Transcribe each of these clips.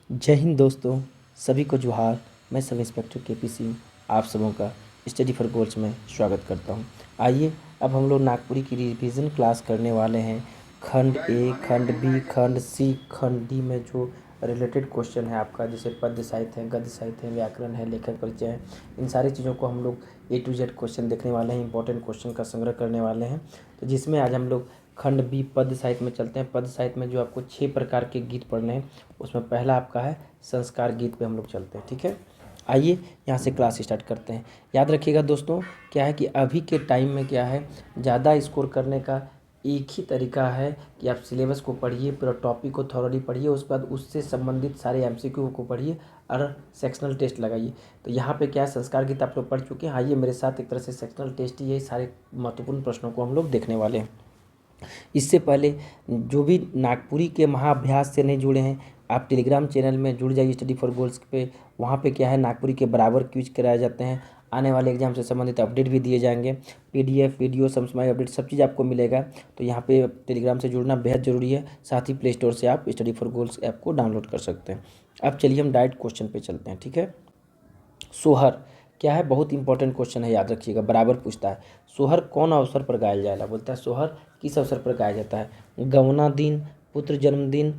जय हिंद दोस्तों, सभी को जोहार। मैं सब इंस्पेक्टर केपी सिंह आप सबों का स्टडी फॉर गोल्स में स्वागत करता हूं। आइए अब हम लोग नागपुरी की रिवीजन क्लास करने वाले हैं। खंड ए, खंड बी, खंड सी, खंड डी में जो रिलेटेड क्वेश्चन है आपका, जैसे पद्य साहित्य है, गद्य साहित्य है, व्याकरण है, लेखक परिचय है, इन सारी चीज़ों को हम लोग ए टू जेड क्वेश्चन देखने वाले हैं, इंपॉर्टेंट क्वेश्चन का संग्रह करने वाले हैं। तो जिसमें आज हम लोग खंड बी पद्य साहित्य में चलते हैं। पद्य साहित्य में जो आपको 6 प्रकार के गीत पढ़ने हैं, उसमें पहला आपका है संस्कार गीत पे हम लोग चलते हैं। ठीक है, आइए यहाँ से क्लास स्टार्ट करते हैं। याद रखिएगा दोस्तों, क्या है कि अभी के टाइम में क्या है, ज़्यादा स्कोर करने का एक ही तरीका है कि आप सिलेबस को पढ़िए, पूरा टॉपिक को थॉरोली पढ़िए, उसके बाद उससे संबंधित सारे एमसीक्यू को पढ़िए और सेक्शनल टेस्ट लगाइए। तो यहाँ पे क्या है, संस्कार गीत आप लोग पढ़ चुके हैं। आइए मेरे साथ, एक तरह से सेक्शनल टेस्ट ही है, सारे महत्वपूर्ण प्रश्नों को हम लोग देखने वाले हैं। इससे पहले जो भी नागपुरी के महाअभ्यास से नहीं जुड़े हैं, आप टेलीग्राम चैनल में जुड़ जाइए स्टडी फॉर गोल्स पे। वहाँ पे क्या है, नागपुरी के बराबर क्विज कराए जाते हैं, आने वाले एग्जाम से संबंधित अपडेट भी दिए जाएंगे, पीडीएफ, वीडियो, समसमाई अपडेट सब चीज़ आपको मिलेगा। तो यहाँ पे टेलीग्राम से जुड़ना बेहद ज़रूरी है। साथ ही प्ले स्टोर से आप स्टडी फॉर गोल्स ऐप को डाउनलोड कर सकते हैं। अब चलिए हम डायरेक्ट क्वेश्चन पे चलते हैं। ठीक है, सोहर क्या है, बहुत इंपॉर्टेंट क्वेश्चन है, याद रखिएगा, बराबर पूछता है। सोहर कौन अवसर पर गाया जाएगा, बोलता है सोहर किस अवसर पर गाया जाता है। गवना दिन, पुत्र जन्मदिन,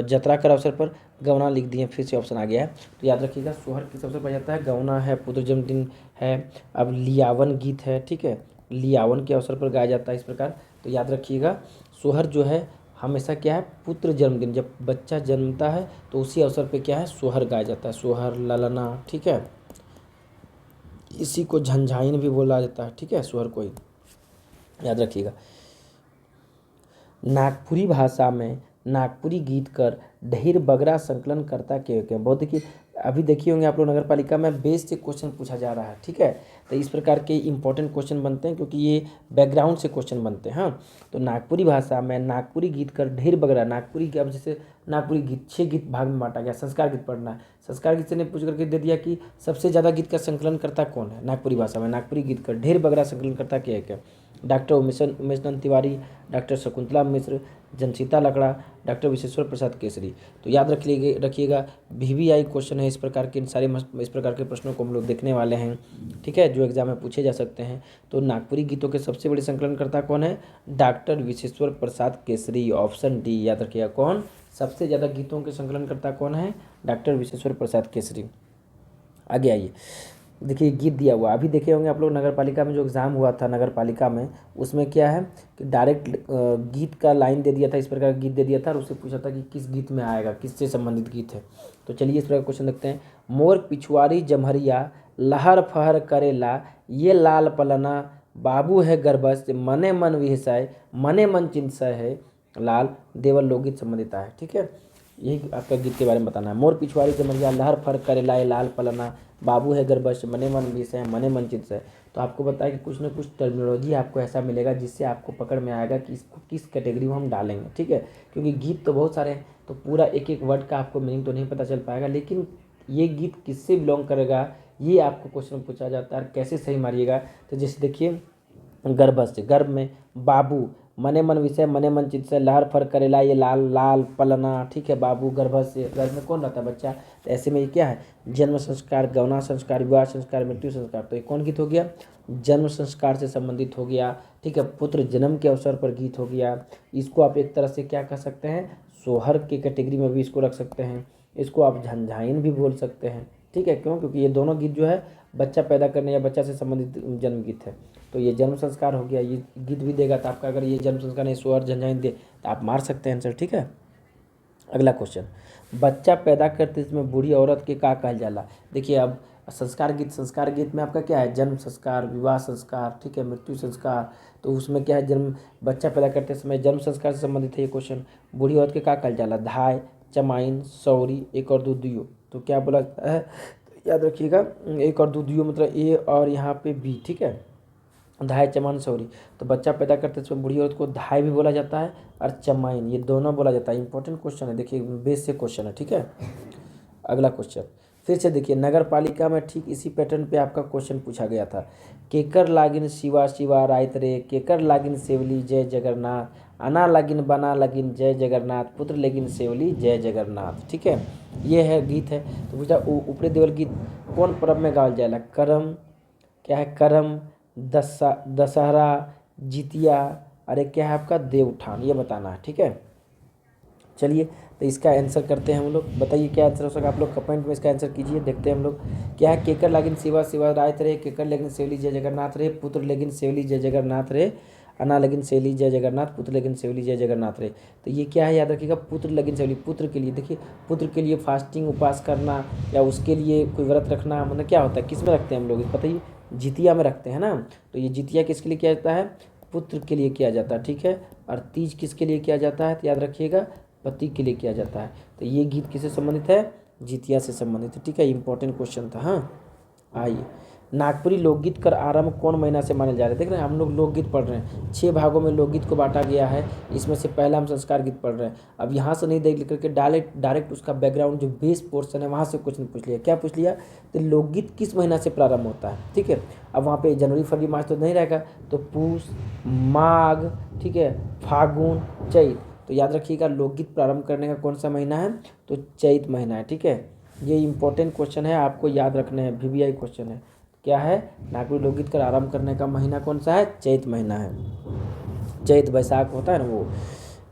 जतरा कर अवसर पर। गवना लिख दिए, फिर से ऑप्शन आ गया है। तो याद रखिएगा, सोहर किस अवसर पर जाता है, गवना है, पुत्र जन्मदिन है, अब लियावन गीत है। ठीक है, लियावन के अवसर पर गाया जाता है इस प्रकार। तो याद रखिएगा, सोहर जो है हमेशा क्या है, पुत्र जन्मदिन, जब बच्चा जन्मता है तो उसी अवसर पे क्या है, सोहर गाया जाता है, सोहर, ललना। ठीक है, इसी को झंझाइन भी बोला जाता है। ठीक है, सोहर को ही याद रखिएगा। नागपुरी भाषा में नागपुरी गीत कर ढेर बगरा संकलन करता के बहुत देखिए, अभी देखिए होंगे आप लोग, नगर पालिका में बेस से क्वेश्चन पूछा जा रहा है। ठीक है, तो इस प्रकार के इंपॉर्टेंट क्वेश्चन बनते हैं, क्योंकि ये बैकग्राउंड से क्वेश्चन बनते हैं। हाँ, तो नागपुरी भाषा में नागपुरी गीत कर ढेर बगरा, नागपुरी के अब जैसे नागपुरी गीत 6 गीत भाग में बांटा गया। संस्कार गीत पढ़ना है, संस्कार गीत से ने पूछ करके दे दिया कि सबसे ज़्यादा गीत का संकलन करता कौन है नागपुरी भाषा में। नागपुरी गीत कर ढेर बगरा संकलन करता क्या है, क्या डॉक्टर उमेश नंद तिवारी, डॉक्टर शकुंतला मिश्र, जमसीता लकड़ा, डॉक्टर विश्वेश्वर प्रसाद केसरी। तो याद रखिएगा, वीवीआई क्वेश्चन है इस प्रकार के, इस प्रकार के प्रश्नों को हम लोग देखने वाले हैं। ठीक है, जो एग्जाम में पूछे जा सकते हैं। तो नागपुरी गीतों के सबसे बड़े संकलनकर्ता कौन है, डॉक्टर विश्वेश्वर प्रसाद केसरी, ऑप्शन डी। याद रखिएगा, कौन सबसे ज़्यादा गीतों के संकलनकर्ता कौन है, डॉक्टर विश्वेश्वर प्रसाद केसरी। आगे आइए, देखिए गीत दिया हुआ, अभी देखे होंगे आप लोग, नगर पालिका में जो एग्ज़ाम हुआ था नगर पालिका में, उसमें क्या है कि डायरेक्ट गीत का लाइन दे दिया था, इस प्रकार का गीत दे दिया था और उससे पूछा था कि किस गीत में आएगा, किससे संबंधित गीत है। तो चलिए इस प्रकार का क्वेश्चन देखते हैं। मोर पिछुआरी जमहरिया लहर फहर करेला, ये लाल पलना बाबू है गर्भस्थ, मने मन विहसय, मने मन चिंतसय है लाल, देवल लोकगीत संबंधित है। ठीक है, यही आपका गीत के बारे में बताना है। मोर पिछवाड़ी जमरिया लहर फर करे लाए लाल पलना, बाबू है गर्भश, मने मन विषय, मने मन चित है। तो आपको बताया कि कुछ ना कुछ टर्मिनोलॉजी आपको ऐसा मिलेगा जिससे आपको पकड़ में आएगा कि इसको किस कैटेगरी में हम डालेंगे। ठीक है, क्योंकि गीत तो बहुत सारे हैं, तो पूरा एक एक वर्ड का आपको मीनिंग तो नहीं पता चल पाएगा, लेकिन ये गीत किससे बिलोंग करेगा ये आपको क्वेश्चन पूछा जाता है, कैसे सही मारिएगा। तो जैसे देखिए, गर्भस्थ, गर्भ में बाबू, मने मन विषय, मने मन चित्त से, लहर फर करेला, ये लाल लाल पलना। ठीक है, बाबू गर्भस्थ से, गर्भ में कौन रहता है, बच्चा। तो ऐसे में ये क्या है, जन्म संस्कार, गौना संस्कार, विवाह संस्कार, मृत्यु संस्कार। तो ये कौन गीत हो गया, जन्म संस्कार से संबंधित हो गया। ठीक है, पुत्र जन्म के अवसर पर गीत हो गया। इसको आप एक तरह से क्या कह सकते हैं, सोहर की कैटेगरी में भी इसको रख सकते हैं। इसको आप झंझाइन भी बोल सकते हैं। ठीक है, क्यों, क्योंकि ये दोनों गीत जो है बच्चा पैदा करने या बच्चा से संबंधित जन्म गीत है। तो ये जन्म संस्कार हो गया, ये गीत भी देगा। तो आपका अगर ये जन्म संस्कार नहीं, सोहर झंझाइन दे, तो आप मार सकते हैं आंसर। ठीक है, अगला क्वेश्चन, बच्चा पैदा करते इसमें बूढ़ी औरत के का कहल जाला। देखिए अब संस्कार गीत में आपका क्या है, जन्म संस्कार, विवाह संस्कार, ठीक है, मृत्यु संस्कार। तो उसमें क्या है, जन्म, बच्चा पैदा करते समय जन्म संस्कार से संबंधित है ये क्वेश्चन। बूढ़ी औरत के का कहल जाला, धाय, चमाइन, सौरी, एक और दो दियो। तो क्या बोला है, तो याद रखिएगा, एक और दो दियो मतलब ए और यहाँ पे बी। ठीक है, धाय, चमान, सौरी। तो बच्चा पैदा करते समय बूढ़ी औरत को धाय भी बोला जाता है और चमाइन, ये दोनों बोला जाता है। इंपॉर्टेंट क्वेश्चन है, देखिए बेस से क्वेश्चन है। ठीक है, अगला क्वेश्चन फिर से देखिए, नगर पालिका में ठीक इसी पैटर्न पे आपका क्वेश्चन पूछा गया था। केकर लागिन शिवा शिवा रायत रे, केकर लागिन सेवली जय जगन्नाथ, अना लगिन बना लगिन जय जगन्नाथ, पुत्र लेगिन सेवली जय जगन्नाथ। ठीक है, ये है गीत है। तो पूछा ऊपरी देवल गीत कौन पर्व में गावल जाएला? करम, क्या है? करम, दशहरा, जितिया, अरे क्या है आपका? देवउठान, ये बताना है। ठीक है, चलिए तो इसका आंसर करते हैं हम लोग। बताइए क्या आंसर हो सका, आप लोग कमेंट में इसका आंसर कीजिए। देखते हैं हम लोग क्या है। केकर लागिन शिवा शिवा रायत रे, केकर लेगिन सेवली जय जगन्नाथ रे, पुत्र लेगिन सेवली जय जगन्नाथ रे, अना लेगिन सेवली जय जगन्नाथ, पुत्र लेगिन सेवली जय जगन्नाथ रे। तो ये क्या है, याद रखिएगा, पुत्र लेगिन सेवली, पुत्र के लिए। देखिए पुत्र के लिए फास्टिंग उपास करना या उसके लिए कोई व्रत रखना, मतलब क्या होता है, किस में रखते हैं हम लोग बताइए? जितिया में रखते हैं ना। तो ये जितिया किसके लिए किया जाता है? पुत्र के लिए किया जाता है। ठीक है, और तीज किसके लिए किया जाता है? तो याद रखिएगा, पति के लिए किया जाता है। तो ये गीत किससे संबंधित है? जितिया से संबंधित है। ठीक है, इंपॉर्टेंट क्वेश्चन था। हाँ, आइए, नागपुरी लोकगीत का आरंभ कौन महीना से माने जा रहे हैं? देख रहे हैं हम लोग लोकगीत पढ़ रहे हैं, 6 भागों में लोकगीत को बांटा गया है। इसमें से पहला हम संस्कार गीत पढ़ रहे हैं। अब यहाँ से नहीं देख करके डायरेक्ट उसका बैकग्राउंड जो बेस पोर्शन है वहाँ से क्वेश्चन पूछ लिया। क्या पूछ लिया? तो लोकगीत किस महीना से प्रारंभ होता है? ठीक है, अब वहाँ पे जनवरी फरवरी मार्च तो नहीं रहेगा, तो पूस, माघ, ठीक है, फागुन, चैत। तो याद रखिएगा, लोकगीत प्रारंभ करने का कौन सा महीना है? तो चैत महीना है। ठीक है, ये इंपॉर्टेंट क्वेश्चन है, आपको याद रखने हैं, VVI क्वेश्चन है। क्या है? नागपुरी लोकगीत का आरंभ करने का महीना कौन सा है? चैत महीना है। चैत बैसाख होता है ना वो।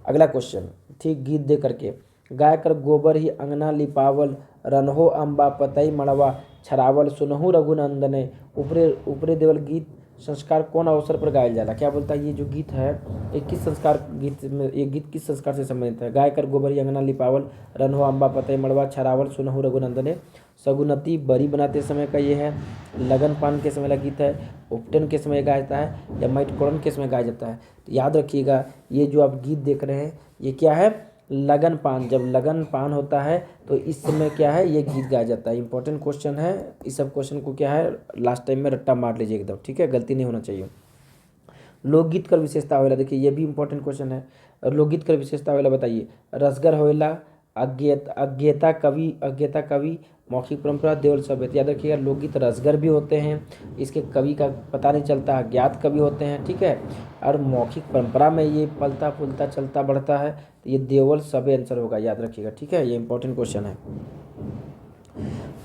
अगला क्वेश्चन, ठीक, गीत दे करके, गाय कर गोबर ही अंगना लिपावल, रनहो अम्बा पतई मड़वा छरावल, सुनहु रघुनंदने, ऊपरे ऊपरे देवल गीत संस्कार कौन अवसर पर गायल जाला? क्या बोलता है ये जो गीत है, ये किस संस्कार गीत में, ये गीत किस संस्कार से संबंधित है? गाय कर गोबर ही अंगना लिपावल, रनहो अम्बा पतई मड़वा छरावल, सुनहु रघुनंदने, सगुनती बरी बनाते समय का ये है, लगन पान के समय का गीत है, उपटन के समय गाया जाता है, या मटकोड़न के समय गाया जाता है? तो याद रखिएगा, ये जो आप गीत देख रहे हैं ये क्या है? लगन पान। जब लगन पान होता है तो इस समय क्या है, ये गीत गाया जाता है। इंपॉर्टेंट क्वेश्चन है, इस सब क्वेश्चन को क्या है लास्ट टाइम में रट्टा मार लीजिए एकदम। ठीक है, गलती नहीं होना चाहिए। लोकगीत कर विशेषता होएला, देखिए ये भी इंपॉर्टेंट क्वेश्चन है। लोकगीत कर विशेषता होएला बताइए? रसगर होएला, अज्ञेता कवि, मौखिक परंपरा, देवल सभ्यता। याद रखिएगा, लोकगीत रसगर भी होते हैं, इसके कवि का पता नहीं चलता, अज्ञात कवि होते हैं। ठीक है, और मौखिक परंपरा में ये पलता फूलता चलता बढ़ता है। तो ये देवल सभ्य आंसर होगा, याद रखिएगा। ठीक है, ये इंपॉर्टेंट क्वेश्चन है।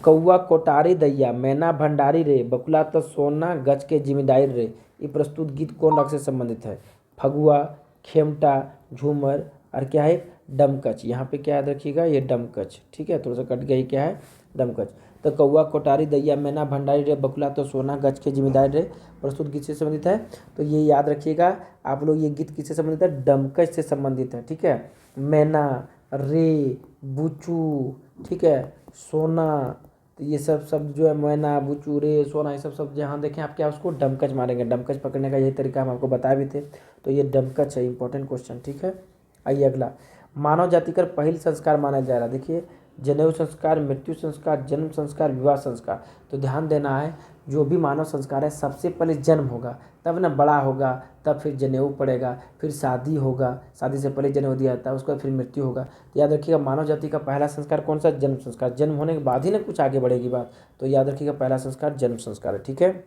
कौआ कोटारी दैया, मैना भंडारी रे, बकुला तो सोना गज के जिम्मेदारी रे। ये प्रस्तुत गीत कौन राग से संबंधित है? फगुआ, खेमटा, झूमर, और क्या है? डमकच। यहाँ पे क्या याद रखिएगा, ये डमकच। ठीक है, थोड़ा सा कट गया, क्या है? डमकच। तो कौआ कोटारी दैया मैना भंडारी रे, बकुला तो सोना गज के जिम्मेदारी रे, प्रस्तुत गीत से संबंधित है। तो ये याद रखिएगा आप लोग, ये गीत किससे संबंधित है? डमकच से संबंधित है। ठीक है, मैना, रे, बुचू, ठीक है, सोना, तो ये सब शब्द जो है, मैना, बुचू, रे, सोना, ये सब शब्द जहाँ देखें आप क्या उसको डमकच मारेंगे। डमकच पकड़ने का यही तरीका हम आपको बताए भी थे। तो ये डमकच है, इंपॉर्टेंट क्वेश्चन। ठीक है, आइए अगला, मानव जाति का पहल संस्कार माना जा रहा है। देखिए, जनेऊ संस्कार, मृत्यु संस्कार, जन्म संस्कार, विवाह संस्कार। तो ध्यान देना है, जो भी मानव संस्कार है सबसे पहले जन्म होगा, तब ना बड़ा होगा, तब फिर जनेऊ पड़ेगा, फिर शादी होगा, शादी से पहले जनेऊ दिया जाता है, उसके बाद फिर मृत्यु होगा। तो याद रखिएगा, मानव जाति का पहला संस्कार कौन सा? जन्म संस्कार। जन्म होने के बाद ही ना कुछ आगे बढ़ेगी बात। तो याद रखिएगा, पहला संस्कार जन्म संस्कार है। ठीक है,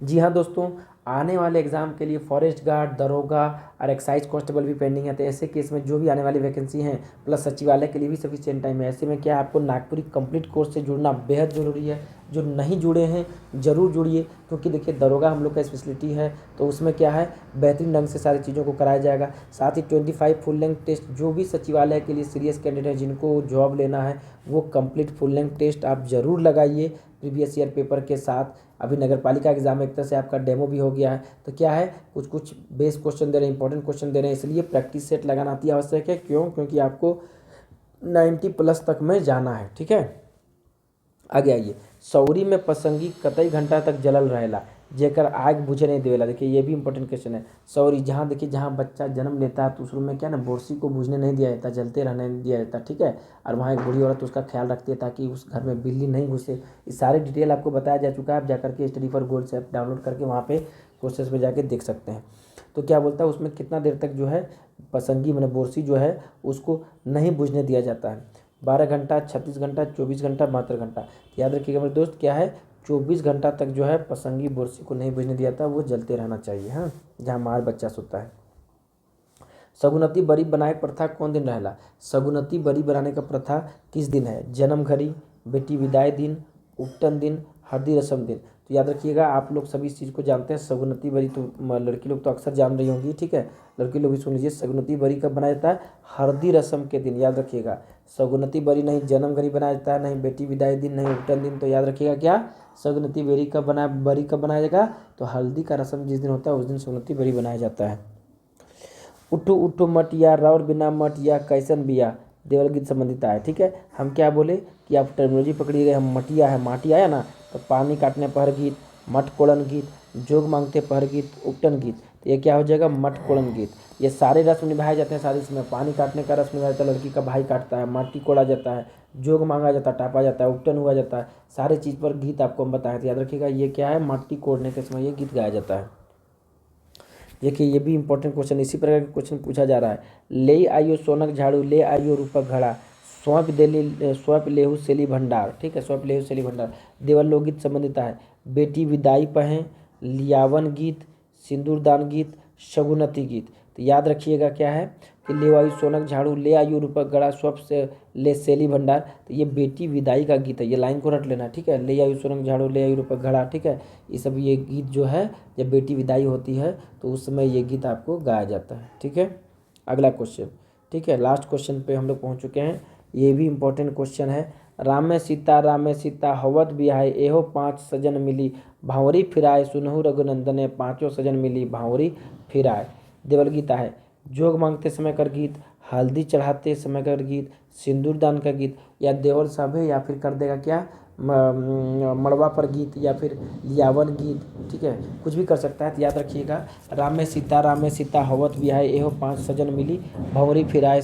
जी हाँ दोस्तों, आने वाले एग्जाम के लिए फॉरेस्ट गार्ड, दरोगा और एक्साइज कांस्टेबल भी पेंडिंग है। तो ऐसे केस में जो भी आने वाली वैकेंसी हैं, प्लस सचिवालय के लिए भी सफिशिएंट टाइम है। ऐसे में क्या है, आपको नागपुरी कंप्लीट कोर्स से जुड़ना बेहद ज़रूरी है। जो नहीं जुड़े हैं ज़रूर जुड़िए, क्योंकि देखिए दरोगा हम लोग का स्पेशलिटी है, तो उसमें क्या है, बेहतरीन ढंग से सारी चीज़ों को कराया जाएगा। साथ ही 25 फुल लेंथ टेस्ट, जो भी सचिवालय के लिए सीरियस कैंडिडेट है जिनको जॉब लेना है, वो कंप्लीट फुल लेंथ टेस्ट आप ज़रूर लगाइए प्रीवियस ईयर पेपर के साथ। अभी नगर पालिका एग्जाम एक तरह से आपका डेमो भी हो गया है। तो क्या है, कुछ कुछ बेस क्वेश्चन दे रहे हैं, इंपॉर्टेंट क्वेश्चन दे रहे हैं, इसलिए प्रैक्टिस सेट लगाना अति आवश्यक है। क्यों? क्योंकि आपको 90+ तक में जाना है। ठीक है, आगे आइए, सौरी में पसंगी कतई घंटा तक जलल रहेला, जेकर आग बुझे नहीं देवेला। देखिए ये भी इंपॉर्टेंट क्वेश्चन है। सौरी, जहाँ देखिए जहाँ बच्चा जन्म लेता है तो उस रूम में क्या ना, बोरसी को बुझने नहीं दिया जाता, जलते रहने नहीं दिया जाता। ठीक है, और वहाँ एक बूढ़ी औरत उसका ख्याल रखती है ताकि उस घर में बिल्ली नहीं घुसे। ये सारी डिटेल आपको बताया जा चुका है, आप जाकर के स्टडी फॉर गोल्ड से ऐप डाउनलोड करके वहाँ पे कोर्सेज में जाके देख सकते हैं। तो क्या बोलता है उसमें, कितना देर तक जो है पसंगी मैंने बोरसी जो है उसको नहीं बुझने दिया जाता है? 12 घंटा, 36 घंटा, 24 घंटा, 72 घंटा। याद रखिएगा मेरे दोस्त, क्या है, 24 घंटा तक जो है पसंगी बोरसी को नहीं बुझने दिया था, वो जलते रहना चाहिए। हाँ, जहाँ मार बच्चा सोता है। सगुनती बरी बनाए प्रथा कौन दिन रहेला? सगुनती बरी बनाने का प्रथा किस दिन है? जन्म घड़ी, बेटी विदाई दिन, उपटन दिन, हल्दी रस्म दिन। तो याद रखिएगा, आप लोग सभी इस चीज़ को जानते हैं। सगुनती बरी तो लड़की लोग तो अक्सर जान रही होंगी, ठीक है। लड़की लोग भी सुन लीजिए, सगुनती बरी कब बनाया जाता है? हल्दी रस्म के दिन, याद रखिएगा। सगुनती बरी नहीं जन्म घड़ी बनाया जाता है, नहीं बेटी विदाई दिन, नहीं उपटन दिन। तो याद रखिएगा क्या, सगुनती बरी कब बनाया जाएगा? तो हल्दी का रस्म जिस दिन होता है उस दिन सगुनती बरी बनाया जाता है। उठू उठू मटिया राउर बिना मटिया कैसन बिया, देवल गीत संबंधित है, ठीक है। हम क्या बोले कि आप टर्मिनोलॉजी पकड़िए गए, हम मटिया है, माटी आया ना, तो पानी काटने पहर गीत, मट कोड़न गीत, जोग मांगते पहर गीत, उपटन गीत। तो ये क्या हो जाएगा? मट कोड़न गीत। ये सारे रस्म निभाए जाते हैं शादी में। पानी काटने का रस्म निभाया जाता है, लड़की का भाई काटता है, माटी कोड़ा जाता है, जोग मांगा जाता है, टापा जाता है, उपटन हुआ जाता है, सारे चीज़ पर गीत आपको हम बताए थे। याद रखिएगा, ये क्या है? माटी कोड़ने के समय ये गीत गाया जाता है। देखिए, ये भी इंपॉर्टेंट क्वेश्चन, इसी प्रकार के क्वेश्चन पूछा जा रहा है। ले आइयो सोनक झाड़ू, ले आइयो रूपक घड़ा, सौंप लेहू सेली भंडार, ठीक है। सौंप लेहू सेली भंडार, देवल लोकगीत संबंधित है। बेटी विदाई पहें, लियावन गीत, सिंदूरदान गीत, शगुनती गीत। तो याद रखिएगा क्या है कि ले आयु सोनक झाड़ू, ले आयु रूपक घड़ा, स्वप से ले सेली भंडार। तो ये बेटी विदाई का गीत है, ये लाइन को रट लेना, ठीक है। ले आयु सोनक झाड़ू, ले आयु रूपक घड़ा, ठीक है। ये सब ये गीत जो है, जब बेटी विदाई होती है तो उस समय ये गीत आपको गाया जाता है, ठीक है। अगला क्वेश्चन, ठीक है, लास्ट क्वेश्चन पे हम लोग पहुँच चुके हैं। ये भी इंपॉर्टेंट क्वेश्चन है। राम में सीता हवत बिहाय, एहो 5 सजन मिली भांवरी फिराए, सुनहु रघुनंदने 5 सजन मिली भांवरी फिराए। देवल गीता है। जोग मांगते समय कर गीत, हल्दी चढ़ाते समय कर गीत, सिंदूरदान का गीत, या देवल साहब है, या फिर कर देगा क्या, मड़वा पर गीत, या फिर लियावन गीत, ठीक है, कुछ भी कर सकता है। तो याद रखिएगा, राम में सीता हवत बिहाय, एहो 5 सजन मिली भंवरी फिराए,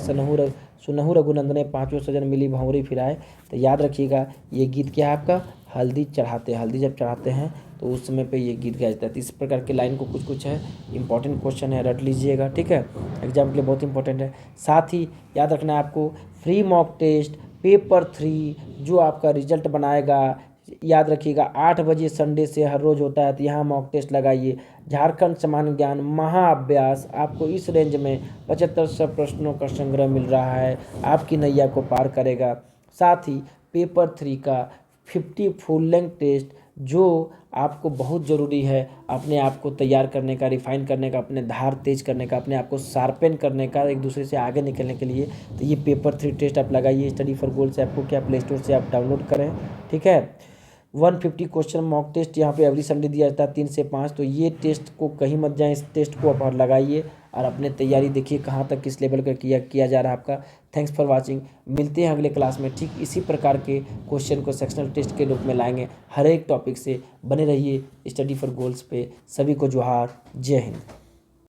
सुनहु रघुनंदने 5 सजन मिली भंवरी फिराए। तो याद रखिएगा, ये गीत क्या है आपका? हल्दी चढ़ाते हैं। हल्दी जब चढ़ाते हैं तो उस समय पे ये गीत गाया जाता है। तो इस प्रकार के लाइन को कुछ है, इंपॉर्टेंट क्वेश्चन है, रट लीजिएगा, ठीक है। एग्जाम के लिए बहुत इंपॉर्टेंट है। साथ ही याद रखना है आपको, फ्री मॉक टेस्ट पेपर 3 जो आपका रिजल्ट बनाएगा, याद रखिएगा 8 बजे संडे से हर रोज़ होता है। तो यहाँ मॉक टेस्ट लगाइए। झारखंड सामान्य ज्ञान महाअभ्यास आपको इस रेंज में 7500 प्रश्नों का संग्रह मिल रहा है, आपकी नैया को पार करेगा। साथ ही पेपर 3 का 50 फुल लेंथ टेस्ट जो आपको बहुत ज़रूरी है अपने आप को तैयार करने का, रिफाइन करने का, अपने धार तेज करने का, अपने आप को शार्पेन करने का, एक दूसरे से आगे निकलने के लिए। तो ये पेपर 3 टेस्ट आप लगाइए। स्टडी फॉर गोल से आपको क्या प्ले स्टोर से आप डाउनलोड करें, ठीक है। 150 क्वेश्चन मॉक टेस्ट यहाँ पे एवरी संडे दिया जाता है 3 से 5। तो ये टेस्ट को कहीं मत जाएं, इस टेस्ट को आप लगाइए और अपने तैयारी देखिए कहाँ तक किस लेवल का किया जा रहा है आपका। Thanks for watching. मिलते हैं अगले क्लास में, ठीक इसी प्रकार के क्वेश्चन को सेक्शनल टेस्ट के रूप में लाएंगे। हर एक टॉपिक से बने रहिए स्टडी फॉर गोल्स पे। सभी को जोहार, जय हिंद।